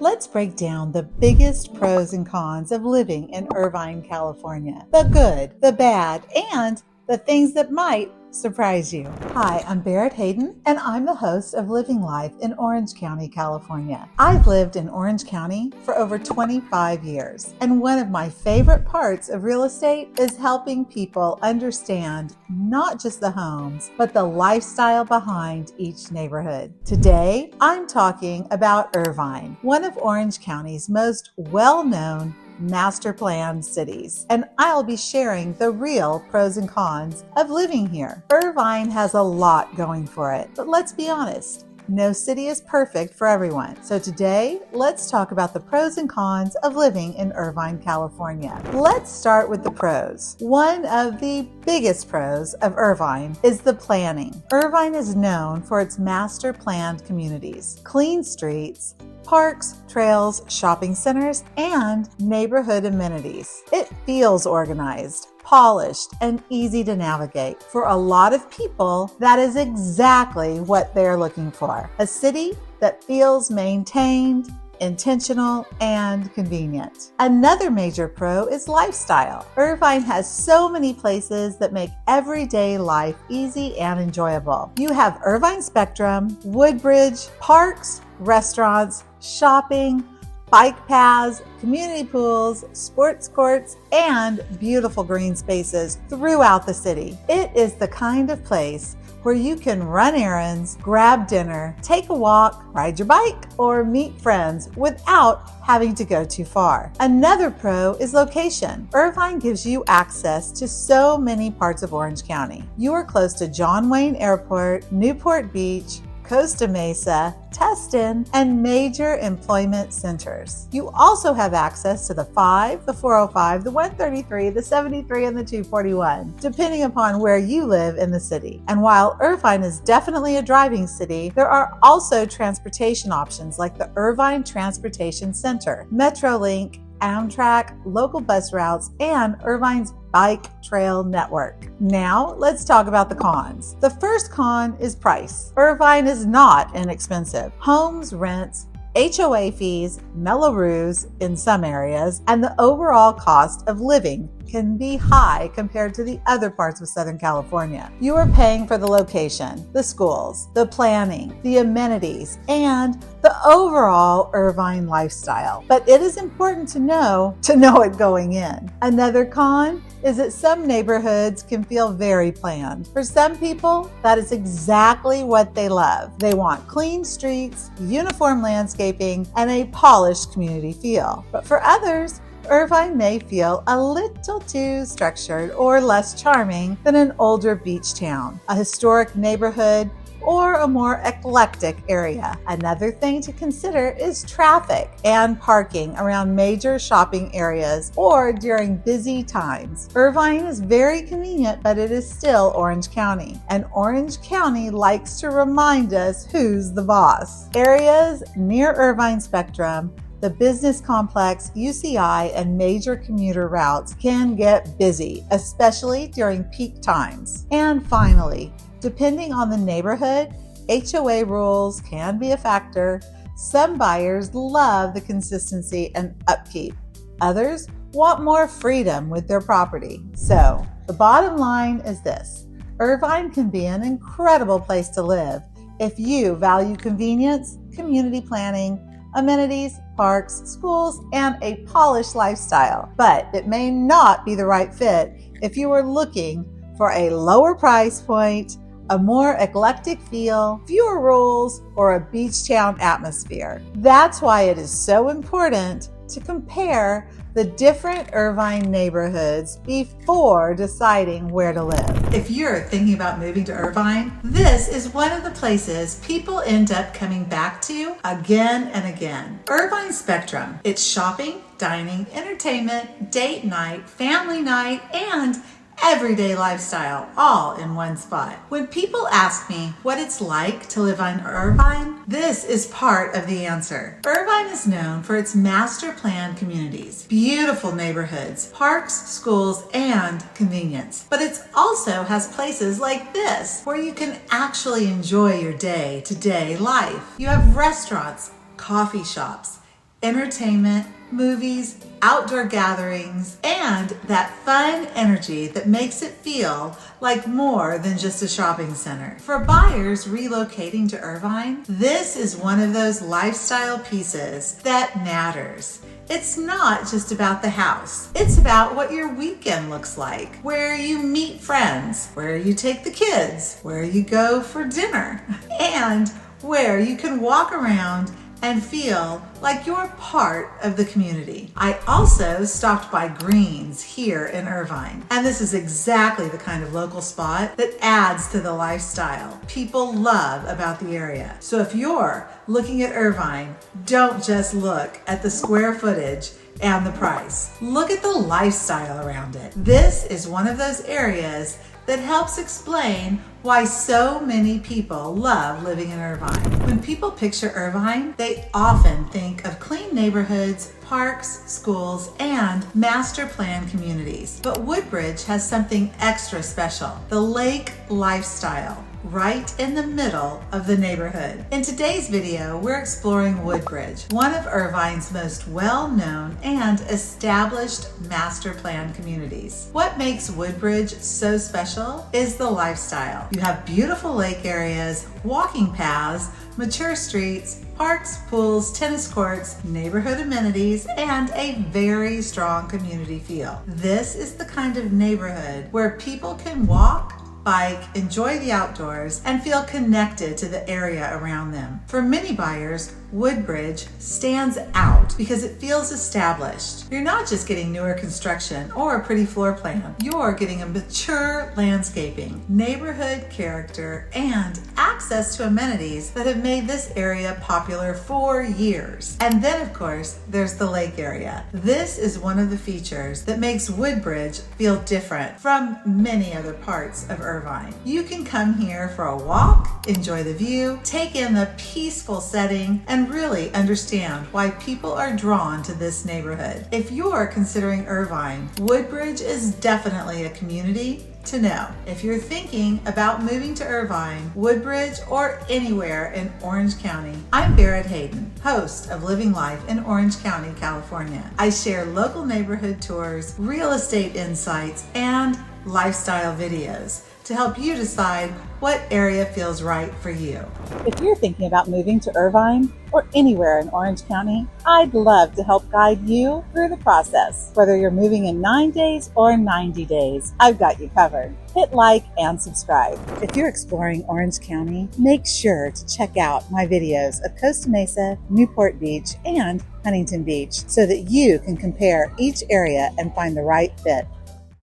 Let's break down the biggest pros and cons of living in Irvine, California. The good, the bad, and the things that might surprise you. Hi, I'm Barrett Hayden, and I'm the host of Living Life in Orange County, California. I've lived in Orange County for over 25 years, and one of my favorite parts of real estate is helping people understand not just the homes, but the lifestyle behind each neighborhood. Today, I'm talking about Irvine, one of Orange County's most well-known master plan cities, and I'll be sharing the real pros and cons of living here. Irvine has a lot going for it, but let's be honest, no city is perfect for everyone. So today, let's talk about the pros and cons of living in Irvine, California. Let's start with the pros. One of the biggest pros of Irvine is the planning. Irvine is known for its master planned communities, clean streets, parks, trails, shopping centers, and neighborhood amenities. It feels organized, polished, and easy to navigate. For a lot of people, that is exactly what they're looking for. A city that feels maintained, intentional, and convenient. Another major pro is lifestyle. Irvine has so many places that make everyday life easy and enjoyable. You have Irvine Spectrum, Woodbridge, parks, restaurants, shopping, bike paths, community pools, sports courts, and beautiful green spaces throughout the city. It is the kind of place where you can run errands, grab dinner, take a walk, ride your bike, or meet friends without having to go too far. Another pro is location. Irvine gives you access to so many parts of Orange County. You are close to John Wayne Airport, Newport Beach, Costa Mesa, Tustin, and major employment centers. You also have access to the 5, the 405, the 133, the 73, and the 241, depending upon where you live in the city. And while Irvine is definitely a driving city, there are also transportation options like the Irvine Transportation Center, Metrolink, Amtrak, local bus routes, and Irvine's bike trail network. Now, let's talk about the cons. The first con is price. Irvine is not inexpensive. Homes, rents, HOA fees, Mello-Roos in some areas, and the overall cost of living can be high compared to the other parts of Southern California. You are paying for the location, the schools, the planning, the amenities, and the overall Irvine lifestyle. But it is important to know it going in. Another con is that some neighborhoods can feel very planned. For some people, that is exactly what they love. They want clean streets, uniform landscaping, and a polished community feel. But for others, Irvine may feel a little too structured or less charming than an older beach town, a historic neighborhood, or a more eclectic area. Another thing to consider is traffic and parking around major shopping areas or during busy times. Irvine is very convenient, but it is still Orange County, and Orange County likes to remind us who's the boss. Areas near Irvine Spectrum, the business complex, UCI, and major commuter routes can get busy, especially during peak times. And finally, depending on the neighborhood, HOA rules can be a factor. Some buyers love the consistency and upkeep. Others want more freedom with their property. So, the bottom line is this: Irvine can be an incredible place to live if you value convenience, community planning, amenities, parks, schools, and a polished lifestyle. But it may not be the right fit if you are looking for a lower price point, a more eclectic feel, fewer rules, or a beach town atmosphere. That's why it is so important to compare the different Irvine neighborhoods before deciding where to live. If you're thinking about moving to Irvine, this is one of the places people end up coming back to again and again. Irvine Spectrum. It's shopping, dining, entertainment, date night, family night, and everyday lifestyle all in one spot. When people ask me what it's like to live in Irvine, this is part of the answer. Irvine is known for its master planned communities, beautiful neighborhoods, parks, schools, and convenience. But it also has places like this where you can actually enjoy your day-to-day life. You have restaurants, coffee shops, entertainment, movies, outdoor gatherings, and that fun energy that makes it feel like more than just a shopping center. For buyers relocating to Irvine, this is one of those lifestyle pieces that matters. It's not just about the house. It's about what your weekend looks like, where you meet friends, where you take the kids, where you go for dinner, and where you can walk around and feel like you're part of the community. I also stopped by Greens here in Irvine, and this is exactly the kind of local spot that adds to the lifestyle people love about the area. So if you're looking at Irvine, don't just look at the square footage and the price. Look at the lifestyle around it. This is one of those areas that helps explain why so many people love living in Irvine. When people picture Irvine, they often think of clean neighborhoods, parks, schools, and master plan communities. But Woodbridge has something extra special, the lake lifestyle, right in the middle of the neighborhood. In today's video, we're exploring Woodbridge, one of Irvine's most well-known and established master plan communities. What makes Woodbridge so special is the lifestyle. You have beautiful lake areas, walking paths, mature streets, parks, pools, tennis courts, neighborhood amenities, and a very strong community feel. This is the kind of neighborhood where people can walk, bike, enjoy the outdoors, and feel connected to the area around them. For many buyers, Woodbridge stands out because it feels established. You're not just getting newer construction or a pretty floor plan. You're getting a mature landscaping, neighborhood character, and access to amenities that have made this area popular for years. And then, of course, there's the lake area. This is one of the features that makes Woodbridge feel different from many other parts of Irvine. You can come here for a walk, enjoy the view, take in the peaceful setting, and really understand why people are drawn to this neighborhood. If you're considering Irvine, Woodbridge is definitely a community to know. If you're thinking about moving to Irvine, Woodbridge, or anywhere in Orange County, I'm Barrett Hayden, host of Living Life in Orange County, California. I share local neighborhood tours, real estate insights, and lifestyle videos to help you decide what area feels right for you. If you're thinking about moving to Irvine or anywhere in Orange County, I'd love to help guide you through the process. Whether you're moving in 9 days or 90 days, I've got you covered. Hit like and subscribe. If you're exploring Orange County, make sure to check out my videos of Costa Mesa, Newport Beach, and Huntington Beach so that you can compare each area and find the right fit.